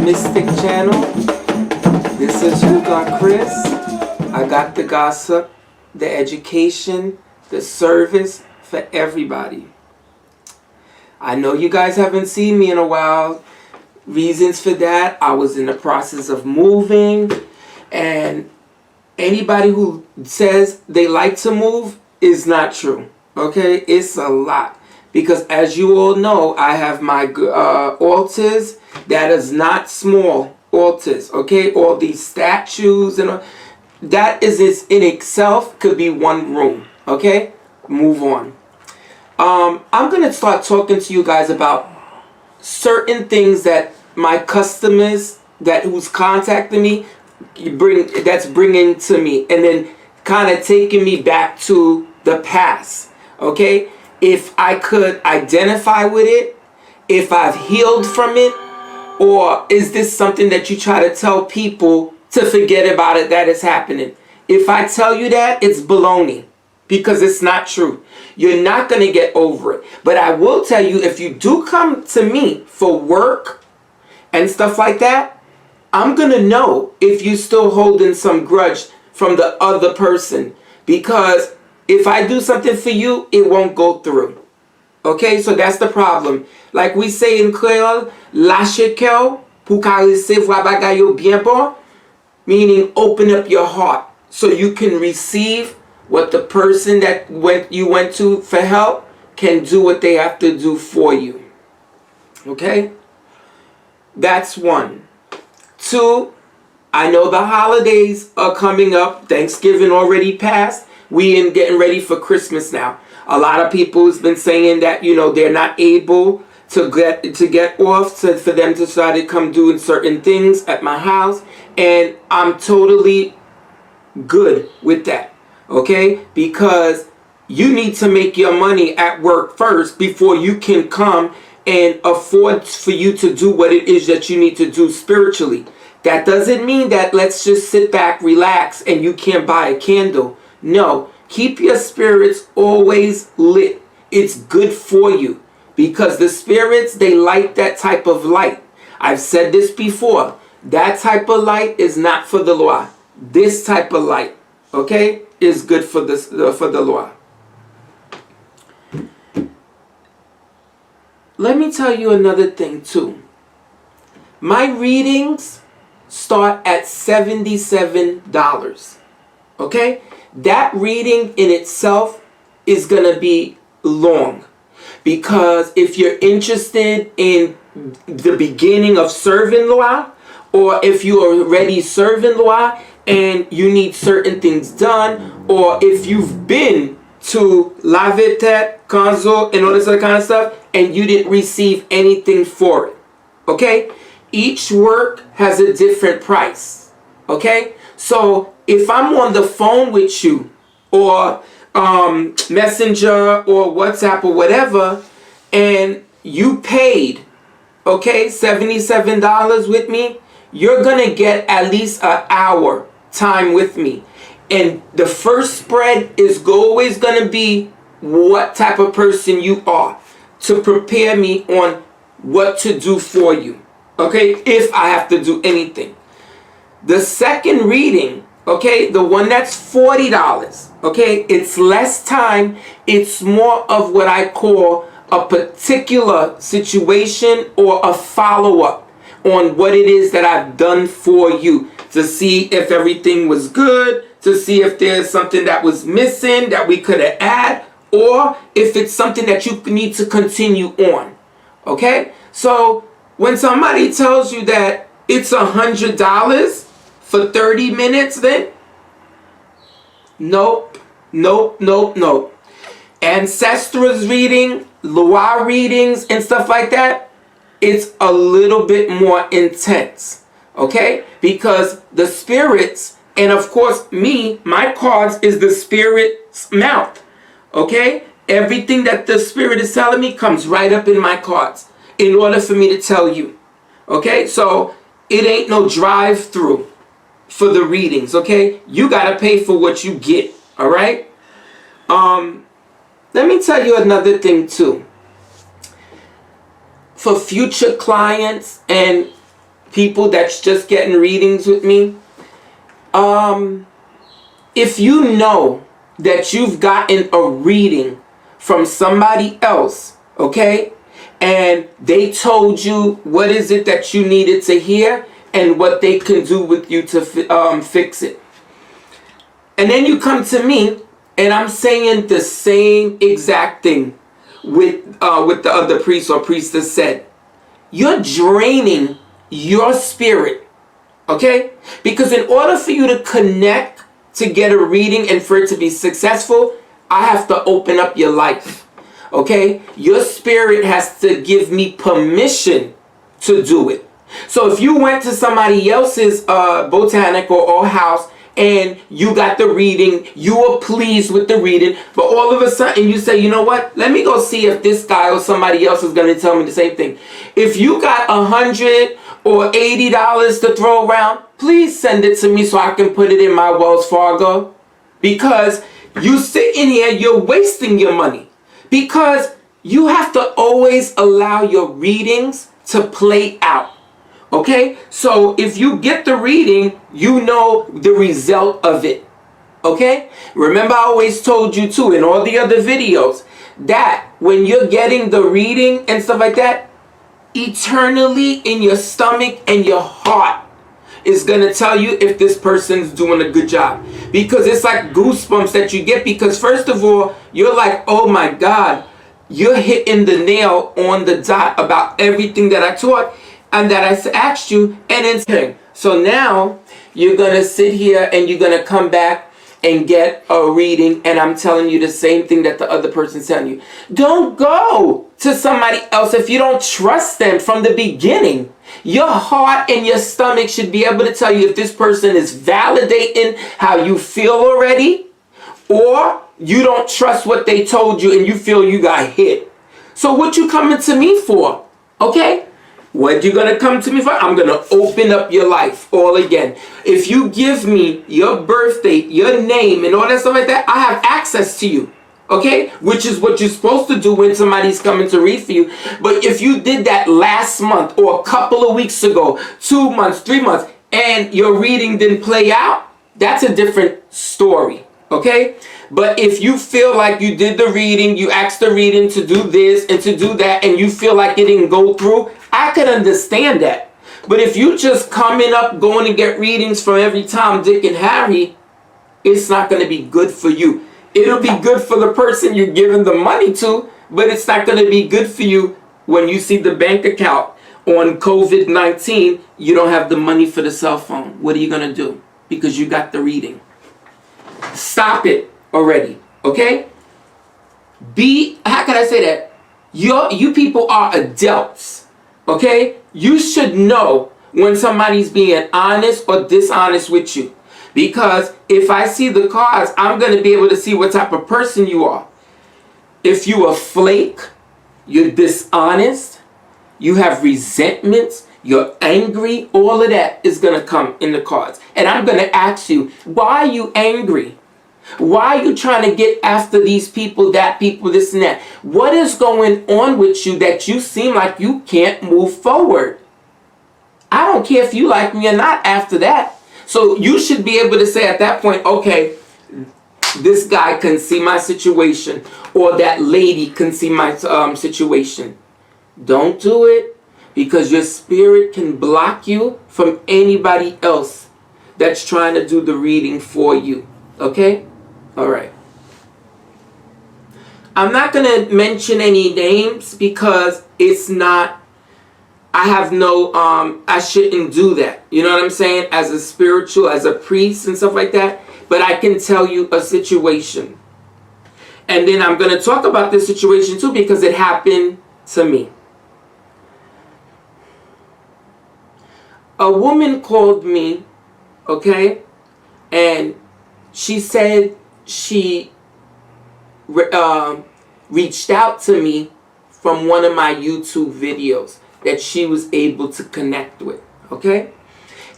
Mystic channel. This is Hougan Chris. I got the gossip, the education, the service for everybody. I know you guys haven't seen me in a while. Reasons for that, I was in the process of moving, and anybody who says they like to move is not true. Okay, it's a lot. Because as you all know, I have my altars that is not small altars. Okay, all these statues and all, that is in itself could be one room. Okay, move on. I'm gonna start talking to you guys about certain things that my customers who's contacting me bringing to me, and then kind of taking me back to the past. Okay. If I could identify with it, if I've healed from it, or is this something that you try to tell people to forget about it that is happening? If I tell you that, it's baloney, because it's not true. You're not going to get over it. But I will tell you, if you do come to me for work and stuff like that, I'm going to know if you're still holding some grudge from the other person, because if I do something for you, it won't go through. Okay, so that's the problem. Like we say in Creole, lâche cœur pour qu'à recevoir bagay yo bien bon, meaning open up your heart so you can receive what the person that you went to for help can do what they have to do for you. Okay, that's one. Two, I know the holidays are coming up. Thanksgiving already passed. We in getting ready for Christmas now. A lot of people has been saying that, you know, they're not able to get off for them to start to come doing certain things at my house, and I'm totally good with that. Okay, because you need to make your money at work first before you can come and afford for you to do what it is that you need to do spiritually. That doesn't mean that let's just sit back, relax, and you can't buy a candle. No, keep your spirits always lit. It's good for you, because the spirits, they like that type of light. I've said this before. That type of light is not for the law. This type of light, okay, is good for the law. Let me tell you another thing too. My readings start at $77. Okay? That reading in itself is going to be long, because if you're interested in the beginning of serving Loa, or if you are already serving Loa and you need certain things done, or if you've been to La Vetet, Kanzo, and all this other kind of stuff, and you didn't receive anything for it. Okay? Each work has a different price. Okay? So if I'm on the phone with you, or Messenger or WhatsApp or whatever, and you paid, okay, $77 with me, you're going to get at least an hour time with me. And the first spread is always going to be what type of person you are, to prepare me on what to do for you. Okay, if I have to do anything. The second reading, okay, the one that's $40, okay, it's less time. It's more of what I call a particular situation, or a follow-up on what it is that I've done for you, to see if everything was good, to see if there's something that was missing that we could have added, or if it's something that you need to continue on. Okay, so when somebody tells you that it's $100 for 30 minutes, then nope, nope, nope, nope. Ancestors reading, Loa readings, and stuff like that, it's a little bit more intense. Okay, because the spirits, and of course me, my cards is the spirit's mouth. Okay, everything that the spirit is telling me comes right up in my cards in order for me to tell you. Okay, so it ain't no drive-through for the readings. Okay, you gotta pay for what you get. All right. Let me tell you another thing too. For future clients and people that's just getting readings with me, if you know that you've gotten a reading from somebody else, okay, and they told you what is it that you needed to hear and what they can do with you to fix it, and then you come to me and I'm saying the same exact thing with the other priest or priestess said, you're draining your spirit, okay? Because in order for you to connect to get a reading and for it to be successful, I have to open up your life, okay? Your spirit has to give me permission to do it. So if you went to somebody else's botanic or house and you got the reading, you were pleased with the reading, but all of a sudden you say, you know what, let me go see if this guy or somebody else is going to tell me the same thing. If you got $100 or $80 to throw around, please send it to me so I can put it in my Wells Fargo. Because you sit in here, you're wasting your money. Because you have to always allow your readings to play out. Okay, so if you get the reading, you know the result of it. Okay, remember I always told you too in all the other videos that when you're getting the reading and stuff like that, eternally in your stomach and your heart is going to tell you if this person's doing a good job. Because it's like goosebumps that you get, because first of all, you're like, oh my God, you're hitting the nail on the dot about everything that I taught and that I asked you, and then so now you're gonna sit here and you're gonna come back and get a reading, and I'm telling you the same thing that the other person's telling you. Don't go to somebody else if you don't trust them from the beginning. Your heart and your stomach should be able to tell you if this person is validating how you feel already, or you don't trust what they told you and you feel you got hit. So what you coming to me for? Okay? What you gonna come to me for? I'm gonna open up your life all again. If you give me your birth date, your name, and all that stuff like that, I have access to you. Okay? Which is what you're supposed to do when somebody's coming to read for you. But if you did that last month or a couple of weeks ago, 2 months, 3 months, and your reading didn't play out, that's a different story. Okay? But if you feel like you did the reading, you asked the reading to do this and to do that, and you feel like it didn't go through, I could understand that. But if you just coming up, going to get readings from every Tom, Dick, and Harry, it's not going to be good for you. It'll be good for the person you're giving the money to, but it's not going to be good for you when you see the bank account on COVID-19. You don't have the money for the cell phone. What are you going to do? Because you got the reading. Stop it already, okay? How can I say that? You people are adults, okay? You should know when somebody's being honest or dishonest with you. Because if I see the cards, I'm going to be able to see what type of person you are. If you are flake, you're dishonest, you have resentments, you're angry, all of that is going to come in the cards. And I'm going to ask you, why are you angry? Why are you trying to get after these people, that people, this and that? What is going on with you that you seem like you can't move forward? I don't care if you like me or not after that. So you should be able to say at that point, okay, this guy can see my situation, or that lady can see my situation. Don't do it, because your spirit can block you from anybody else that's trying to do the reading for you. Okay? All right. I'm not going to mention any names because it's not, I have no, I shouldn't do that. You know what I'm saying? As a spiritual, as a priest and stuff like that. But I can tell you a situation. And then I'm going to talk about this situation too because it happened to me. A woman called me, okay? And she said she reached out to me from one of my YouTube videos that she was able to connect with, okay?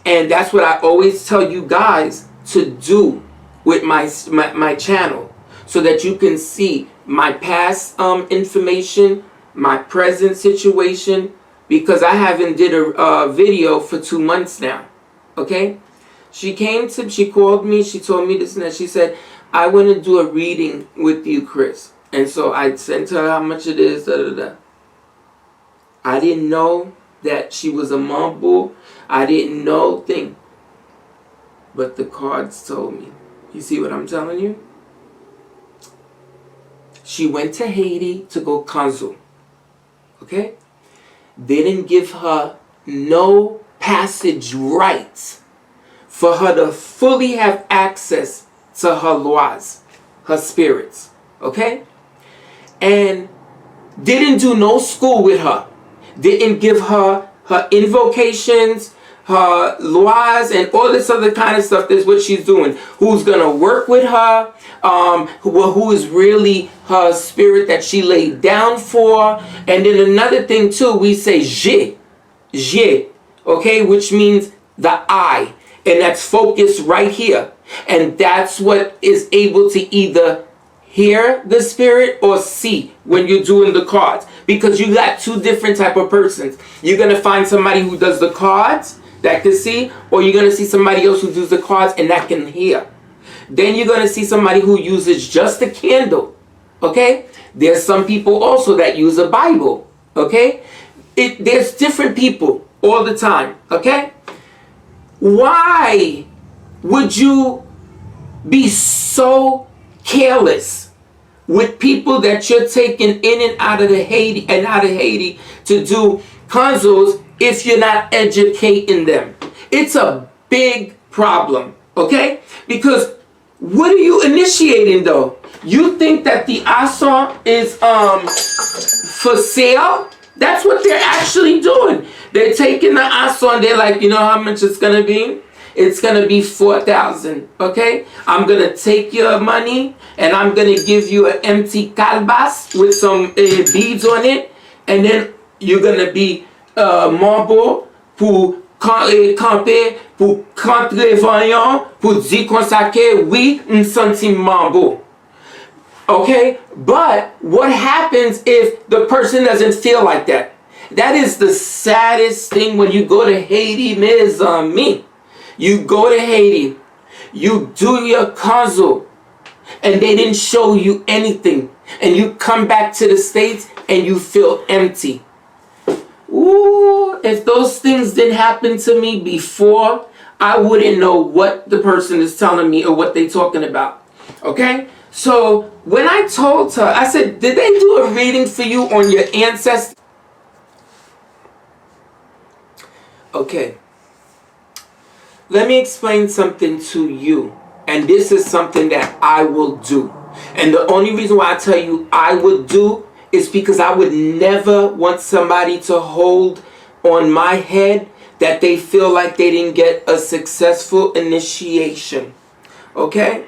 And that's what I always tell you guys to do with my channel, so that you can see my past information, my present situation, because I haven't did a video for 2 months now. Okay? She called me, she told me this and that. She said, I want to do a reading with you, Chris. And so I sent her how much it is, da da da. I didn't know that she was a mambo. I didn't know thing. But the cards told me. You see what I'm telling you? She went to Haiti to go kanzo. Okay? They didn't give her no passage rights for her to fully have access to her lois, her spirits. Okay? And didn't do no school with her. Didn't give her her invocations, her lois, and all this other kind of stuff. That's what she's doing. Who's going to work with her, who is really her spirit that she laid down for. And then another thing too, we say je, okay, which means the eye. And that's focused right here. And that's what is able to either hear the spirit or see when you're doing the cards. Because you got two different type of persons. You're going to find somebody who does the cards that can see, or you're going to see somebody else who does the cards and that can hear. Then you're going to see somebody who uses just a candle. Okay? There's some people also that use a Bible. Okay? There's different people all the time. Okay? Why would you be so careless with people that you're taking in and out of Haiti to do kanzos if you're not educating them? It's a big problem, okay? Because what are you initiating though? You think that the asson is for sale? That's what they're actually doing. They're taking the asson, they're like, you know how much it's gonna be? It's gonna be 4,000, okay? I'm gonna take your money and I'm gonna give you an empty calbas with some beads on it, and then you're gonna be mambo pour camper, pour contrevoyant, pour dire comme ça que oui, un centime mambo. Okay? But what happens if the person doesn't feel like that? That is the saddest thing when you go to Haiti, mes amis. You go to Haiti, you do your kanzo, and they didn't show you anything. And you come back to the States and you feel empty. Ooh, if those things didn't happen to me before, I wouldn't know what the person is telling me or what they're talking about. Okay? So when I told her, I said, did they do a reading for you on your ancestors? Okay. Let me explain something to you. And this is something that I will do. And the only reason why I tell you I would do is because I would never want somebody to hold on my head that they feel like they didn't get a successful initiation. Okay?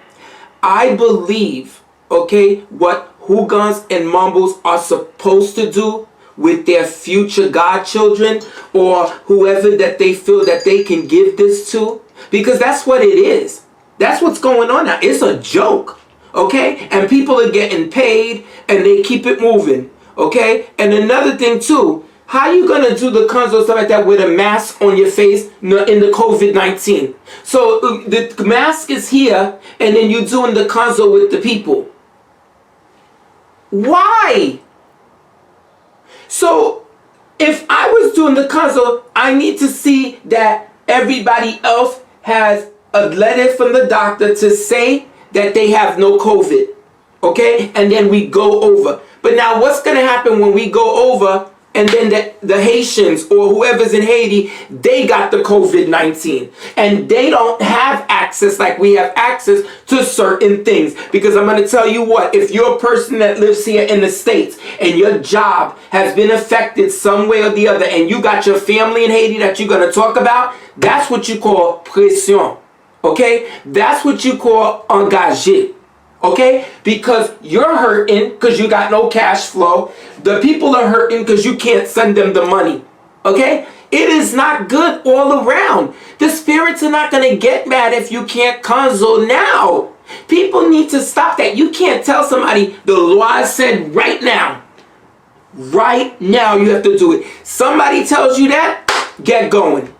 I believe, okay, what Hougans and Mumbles are supposed to do with their future godchildren or whoever that they feel that they can give this to, because that's what it is. That's what's going on now. It's a joke, okay? And people are getting paid and they keep it moving, okay? And another thing too, how you gonna do the kanzo stuff like that with a mask on your face in the COVID-19? So the mask is here and then you're doing the kanzo with the people. Why? So if I was doing the kanzo, I need to see that everybody else has a letter from the doctor to say that they have no COVID. Okay? And then we go over. But now what's going to happen when we go over and then the Haitians or whoever's in Haiti, they got the COVID-19. And they don't have access like we have access to certain things. Because I'm going to tell you what, if you're a person that lives here in the States and your job has been affected some way or the other and you got your family in Haiti that you're going to talk about, that's what you call pression. Okay? That's what you call engagé. Okay? Because you're hurting because you got no cash flow. The people are hurting because you can't send them the money. Okay? It is not good all around. The spirits are not going to get mad if you can't kanzo now. People need to stop that. You can't tell somebody the law said right now. Right now you have to do it. Somebody tells you that, get going.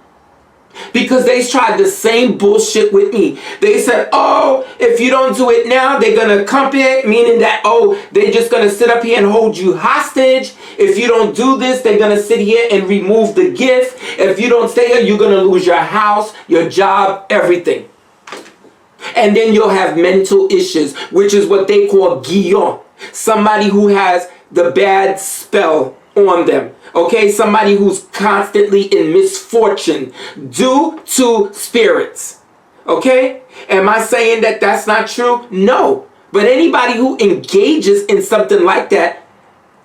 Because they tried the same bullshit with me. They said, oh, if you don't do it now, they're going to come here, meaning that, oh, they're just going to sit up here and hold you hostage. If you don't do this, they're going to sit here and remove the gift. If you don't stay here, you're going to lose your house, your job, everything. And then you'll have mental issues, which is what they call guillon. Somebody who has the bad spell on them. Okay, somebody who's constantly in misfortune due to spirits. Okay, am I saying that that's not true? No. But anybody who engages in something like that,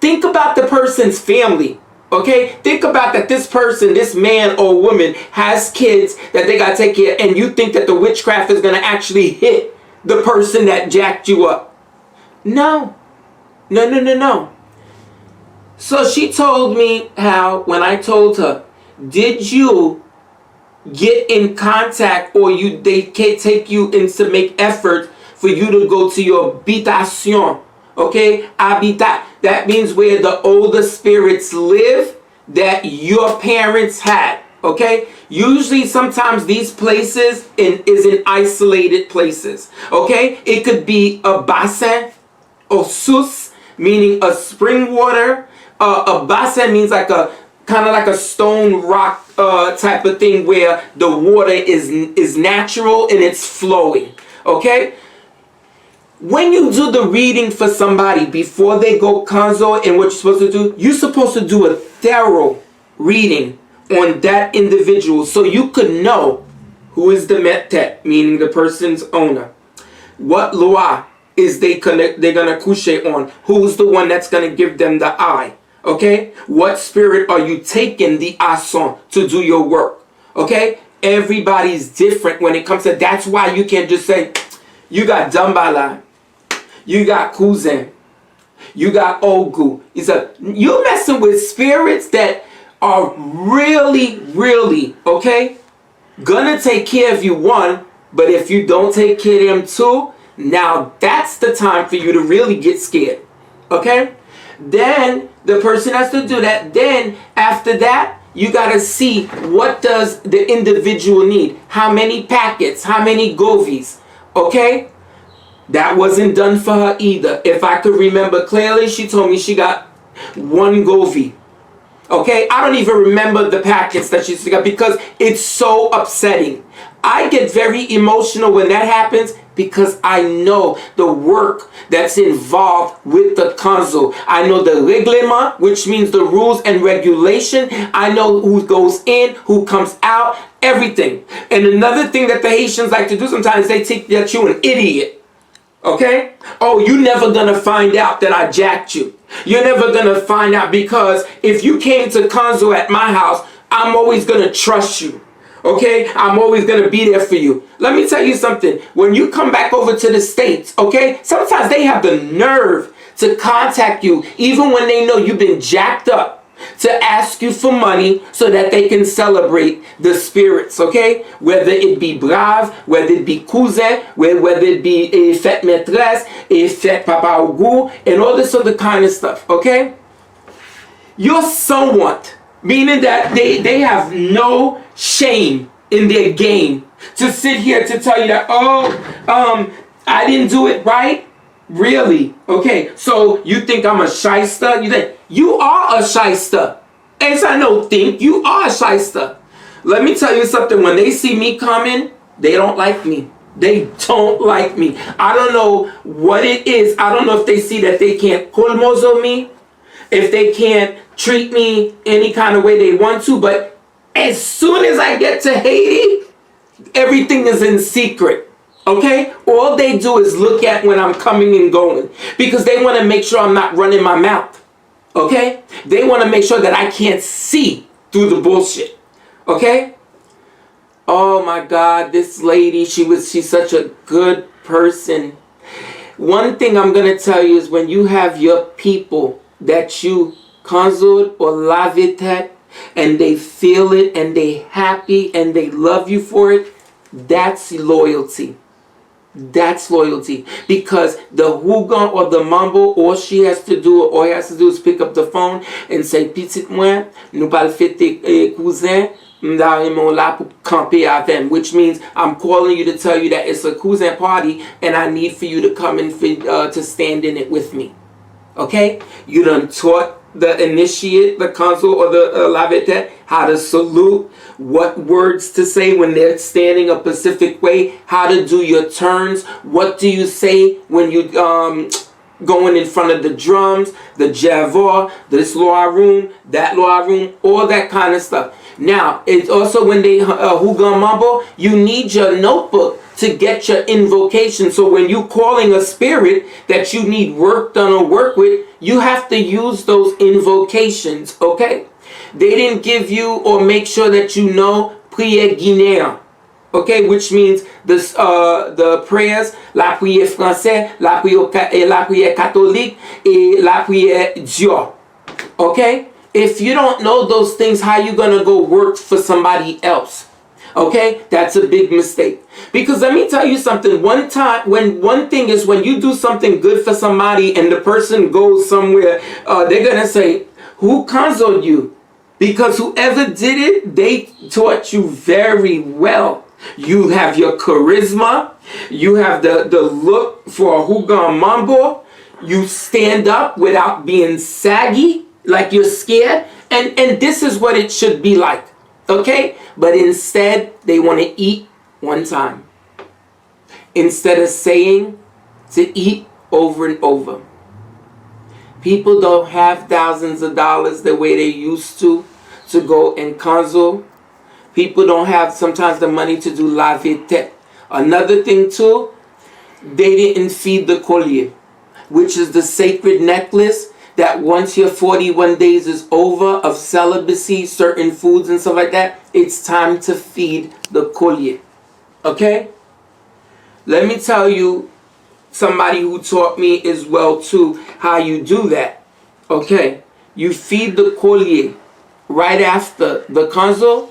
think about the person's family. Okay, think about that this person, this man or woman has kids that they got to take care of, and you think that the witchcraft is going to actually hit the person that jacked you up. No. No, no, no, no. So she told me how, when I told her, did you get in contact, or they can't take you in to make effort for you to go to your habitation, okay? Habitat, that means where the older spirits live that your parents had, okay? Usually, sometimes these places is in isolated places, okay? It could be a bassin, or source, meaning a spring water. A bassin means like a kind of like a stone rock type of thing where the water is natural and it's flowing. Okay? When you do the reading for somebody before they go kanzo and what you're supposed to do, you're supposed to do a thorough reading on that individual so you could know who is the metet, meaning the person's owner. What loi is they're gonna couche on? Who's the one that's gonna give them the eye? Okay? What spirit are you taking the asson to do your work? Okay? Everybody's different when it comes to, that's why you can't just say, you got Dambala, you got Cousin, you got Ogu. You're messing with spirits that are really, really, okay, gonna take care of you, one, but if you don't take care of them, two, now that's the time for you to really get scared. Okay? Then the person has to do that. Then after that, you got to see what does the individual need. How many packets? How many govies? Okay? That wasn't done for her either. If I could remember clearly, she told me she got one govi. Okay? I don't even remember the packets that she got because it's so upsetting. I get very emotional when that happens because I know the work that's involved with the kanzo. I know the règlement, which means the rules and regulation. I know who goes in, who comes out, everything. And another thing that the Haitians like to do sometimes, they think that you're an idiot. Okay? Oh, you're never gonna find out that I jacked you. You're never gonna find out because if you came to kanzo at my house, I'm always gonna trust you. Okay, I'm always going to be there for you. Let me tell you something. When you come back over to the States, okay, sometimes they have the nerve to contact you, even when they know you've been jacked up, to ask you for money so that they can celebrate the spirits, okay? Whether it be brave, whether it be cousin, whether it be a fête maîtresse, a fête papa Ogu, and all this other kind of stuff, okay? You're somewhat, meaning that they have no shame in their game to sit here to tell you that, oh, I didn't do it right. Really? Okay, so you think I'm a shyster? You think you are a shyster? As I know, think you are a shyster. Let me tell you something. When they see me coming, they don't like me. They don't like me. I don't know what it is. I don't know if they see that they can't colmozo me, if they can't treat me any kind of way they want to, but as soon as I get to Haiti, everything is in secret, okay? All they do is look at when I'm coming and going because they want to make sure I'm not running my mouth, okay? They want to make sure that I can't see through the bullshit, okay? Oh my God, this lady, she's such a good person. One thing I'm going to tell you is when you have your people that you kanzoed or lavitet, and they feel it and they happy and they love you for it, that's loyalty. That's loyalty. Because the Hougan or the Mambo, all she has to do, or all he has to do is pick up the phone and say, Petite moi, nous pal fêter cousin, m'dare la pour camper avec, which means I'm calling you to tell you that it's a cousin party and I need for you to come and to stand in it with me. Okay? You done taught the initiate, the kanzo or the lavete, how to salute, what words to say when they're standing a specific way, how to do your turns, what do you say when you going in front of the drums, the javor, this loa room, that loa room, all that kind of stuff. Now, it's also when they Hougan Mambo, you need your notebook to get your invocation. So when you calling a spirit that you need work done or work with, you have to use those invocations, okay? They didn't give you or make sure that you know prière guinéen, okay? Which means this, the prayers, la prière française, la prière catholique, et la prière Dieu, okay? If you don't know those things, how you gonna go work for somebody else? Okay, that's a big mistake. Because let me tell you something. One thing is when you do something good for somebody and the person goes somewhere, they're gonna say, "Who kanzoed you?" Because whoever did it, they taught you very well. You have your charisma. You have the look for a Hougan Mambo. You stand up without being saggy, like you're scared. And this is what it should be like. Okay? But instead, they want to eat one time. Instead of saying to eat over and over. People don't have thousands of dollars the way they used to go and kanzo. People don't have sometimes the money to do la vete. Another thing too, they didn't feed the collier, which is the sacred necklace that once your 41 days is over of celibacy, certain foods and stuff like that, it's time to feed the collier. Okay? Let me tell you, somebody who taught me as well too, how you do that. Okay? You feed the collier right after the kanzo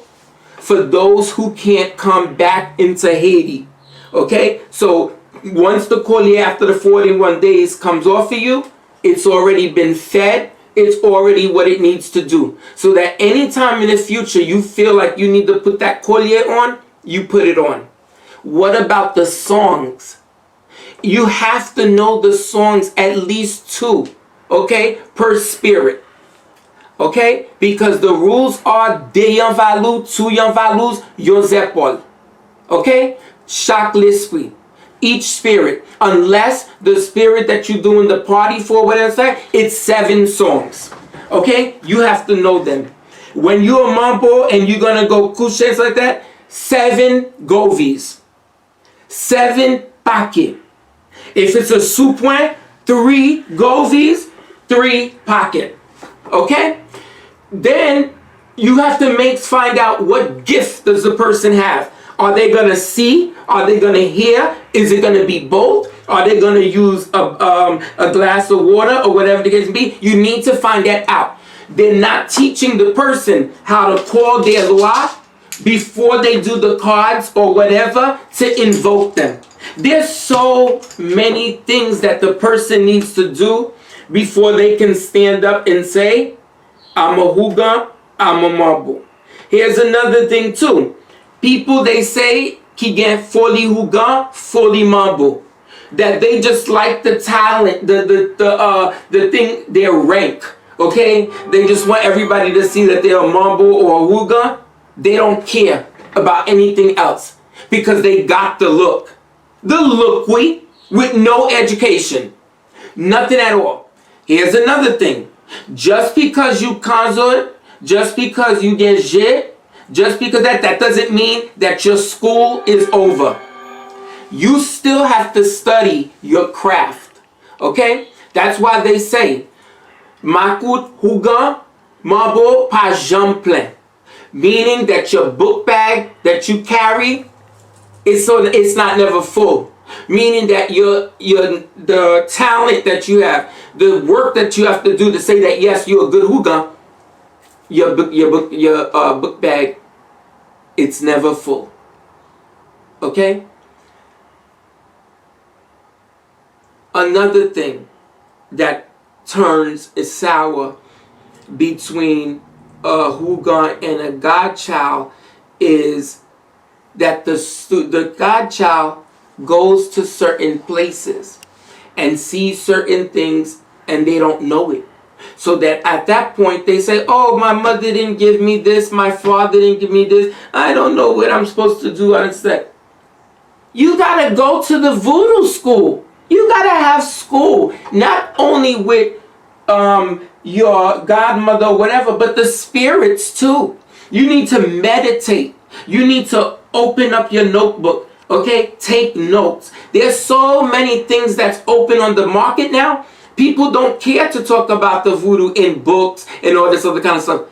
for those who can't come back into Haiti. Okay? So once the collier after the 41 days comes off of you, it's already been fed. It's already what it needs to do. So that anytime in the future you feel like you need to put that collier on, you put it on. What about the songs? You have to know the songs, at least 2, okay, per spirit. Okay? Because the rules are de yon valou, tu yon valous, yon zepol. Okay? Chaque l'esprit. Each spirit, unless the spirit that you're doing the party for, whatever, it's 7 songs. Okay? You have to know them. When you're a mambo and you're gonna go couches like that, 7 govies, 7 paquet. If it's a soupouin, 3 govies, 3 paquet. Okay? Then you have to find out what gift does the person have. Are they going to see? Are they going to hear? Is it going to be both? Are they going to use a glass of water or whatever the case may be? You need to find that out. They're not teaching the person how to call their loi before they do the cards or whatever to invoke them. There's so many things that the person needs to do before they can stand up and say, I'm a Hougan, I'm a Mambo. Here's another thing too. People, they say, qui get fully Hougan, fully Mambo. That they just like the talent, the thing, their rank. Okay? They just want everybody to see that they're a Mambo or a Hougan. They don't care about anything else. Because they got the look. The look with no education. Nothing at all. Here's another thing. Just because you kanzo, just because you get jit, just because that doesn't mean that your school is over. You still have to study your craft. Okay? That's why they say, Makut Hougan, Mambo pa jam plein. Meaning that your book bag that you carry, it's not never full. Meaning that the talent that you have, the work that you have to do to say that yes, you're a good Hougan, your book bag, it's never full. Okay? Another thing that turns is sour between a Hougan and a godchild is that the godchild goes to certain places and sees certain things and they don't know it. So that at that point they say, oh, my mother didn't give me this, my father didn't give me this, I don't know what I'm supposed to do instead. You gotta go to the Vodou School. You gotta have school, not only with your godmother or whatever, but the spirits too. You need to meditate. You need to open up your notebook, okay? Take notes. There's so many things that's open on the market now. People don't care to talk about the voodoo in books and all this other kind of stuff.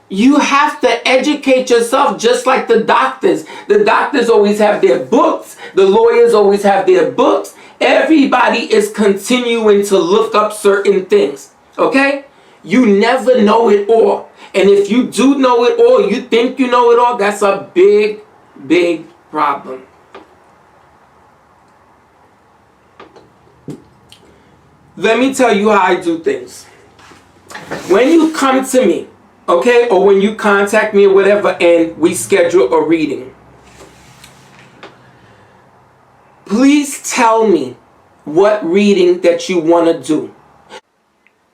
You have to educate yourself just like the doctors. The doctors always have their books. The lawyers always have their books. Everybody is continuing to look up certain things, okay? You never know it all. And if you do know it all, you think you know it all, that's a big, big problem. Let me tell you how I do things. When you come to me, okay, or when you contact me or whatever and we schedule a reading, please tell me what reading that you want to do.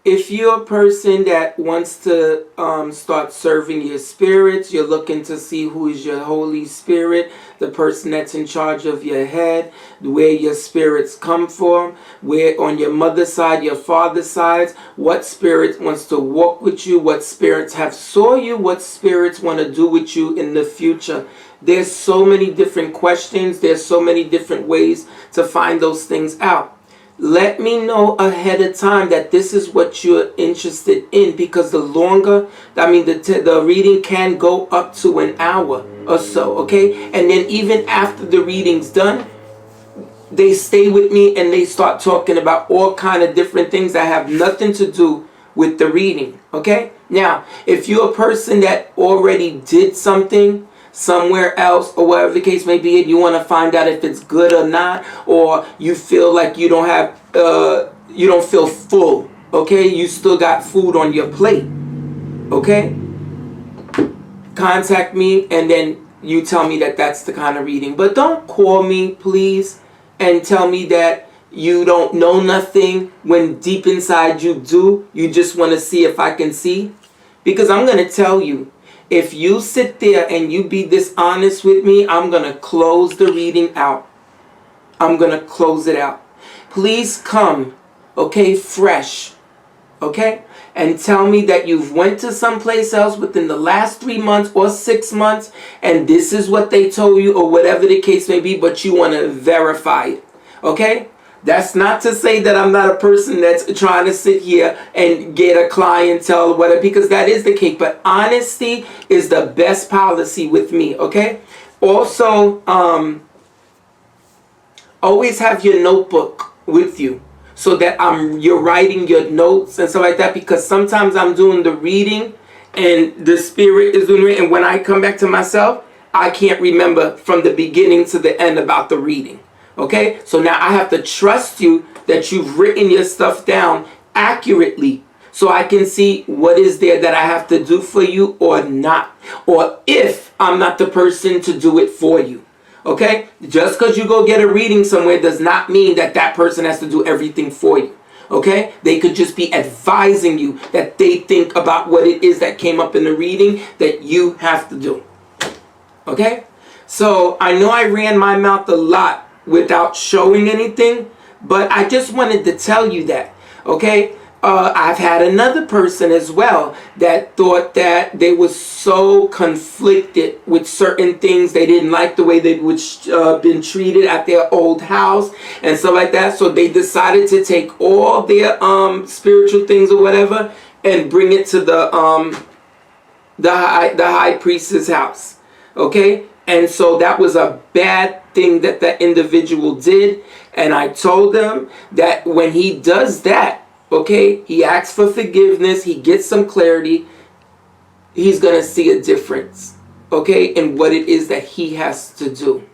If you're a person that wants to start serving your spirits, you're looking to see who is your Holy Spirit, the person that's in charge of your head, where your spirits come from, where on your mother's side, your father's side, what spirit wants to walk with you, what spirits have saw you, what spirits want to do with you in the future. There's so many different questions. There's so many different ways to find those things out. Let me know ahead of time that this is what you're interested in, because the longer, the reading can go up to an hour or so, okay? And then even after the reading's done, they stay with me and they start talking about all kind of different things that have nothing to do with the reading, okay? Now, if you're a person that already did something somewhere else or whatever the case may be, and you want to find out if it's good or not, or you feel like you don't have you don't feel full, okay, you still got food on your plate, okay, contact me and then you tell me that that's the kind of reading. But don't call me, please, and tell me that you don't know nothing when deep inside you do. You just want to see if I can see, because I'm going to tell you, if you sit there and you be dishonest with me, I'm going to close the reading out. I'm going to close it out. Please come, okay, fresh, okay? And tell me that you've went to someplace else within the last 3 months or 6 months, and this is what they told you or whatever the case may be, but you want to verify it, okay? That's not to say that I'm not a person that's trying to sit here and get a clientele or whatever, because that is the case. But honesty is the best policy with me, okay? Also, always have your notebook with you so that you're writing your notes and stuff like that, because sometimes I'm doing the reading and the spirit is doing it, and when I come back to myself, I can't remember from the beginning to the end about the reading. Okay, so now I have to trust you that you've written your stuff down accurately so I can see what is there that I have to do for you or not, or if I'm not the person to do it for you. Okay, just because you go get a reading somewhere does not mean that that person has to do everything for you. Okay, they could just be advising you that they think about what it is that came up in the reading that you have to do. Okay, so I know I ran my mouth a lot without showing anything, but I just wanted to tell you that, okay? I've had another person as well that thought that they were so conflicted with certain things. They didn't like the way they would been treated at their old house and stuff like that, so they decided to take all their spiritual things or whatever and bring it to the high priestess house, okay? And so that was a bad thing that that individual did. And I told them that when he does that, okay, he asks for forgiveness, he gets some clarity, he's going to see a difference, okay, in what it is that he has to do,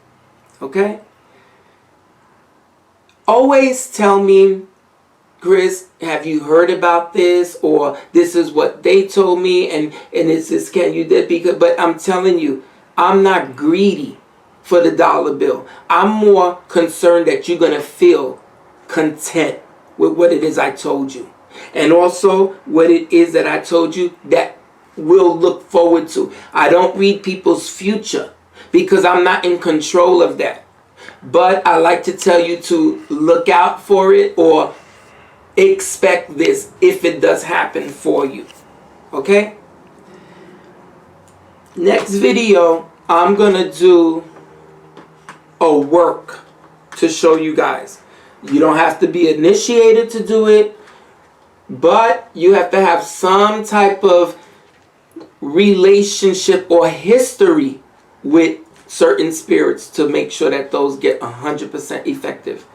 okay? always tell me, Chris, have you heard about this? Or this is what they told me, and it's this, can you do? Because, but I'm telling you, I'm not greedy for the dollar bill. I'm more concerned that you're going to feel content with what it is I told you. And also what it is that I told you that we'll look forward to. I don't read people's future because I'm not in control of that. But I like to tell you to look out for it or expect this if it does happen for you. Okay? Next video, I'm gonna do a work to show you guys. You don't have to be initiated to do it, but you have to have some type of relationship or history with certain spirits to make sure that those get 100% effective.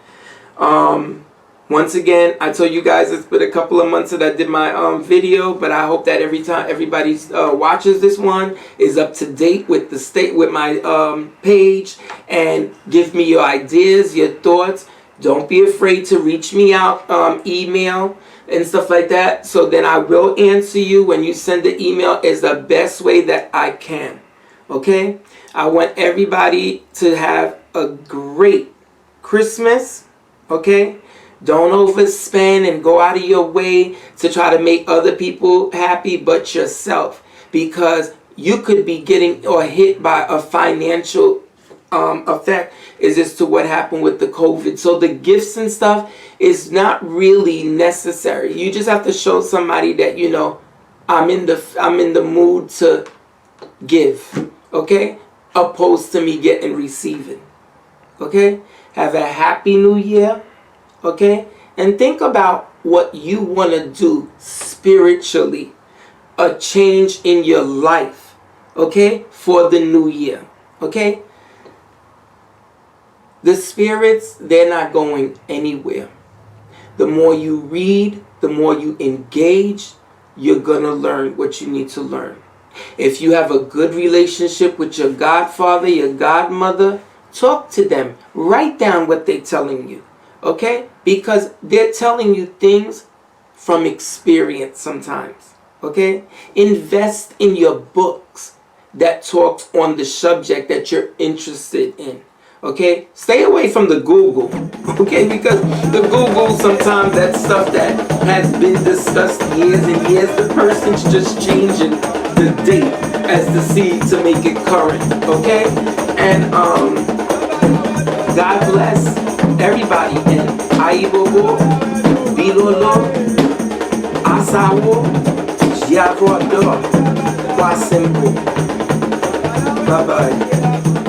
Once again, I told you guys it's been a couple of months that I did my video, but I hope that every time everybody watches this one is up to date with the state with my page, and give me your ideas, your thoughts. Don't be afraid to reach me out, email and stuff like that. So then I will answer you when you send the email is the best way that I can. Okay? I want everybody to have a great Christmas. Okay? Don't overspend and go out of your way to try to make other people happy but yourself, because you could be getting or hit by a financial effect is as to what happened with the COVID. So the gifts and stuff is not really necessary. You just have to show somebody that, you know, I'm in the mood to give, okay? Opposed to me getting receiving. Okay? Have a happy new year. Okay? And think about what you want to do spiritually. A change in your life. Okay? For the new year. Okay? The spirits, they're not going anywhere. The more you read, the more you engage, you're going to learn what you need to learn. If you have a good relationship with your godfather, your godmother, talk to them. Write down what they're telling you. Okay? Because they're telling you things from experience sometimes. Okay? Invest in your books that talks on the subject that you're interested in. Okay? Stay away from the Google. Okay? Because the Google, sometimes that stuff that has been discussed years and years, the person's just changing the date as the seed to make it current. Okay? And God bless everybody. And Aibobo, Bilolo, Asawo, Jiago Ador, Kwasembo. Bye bye.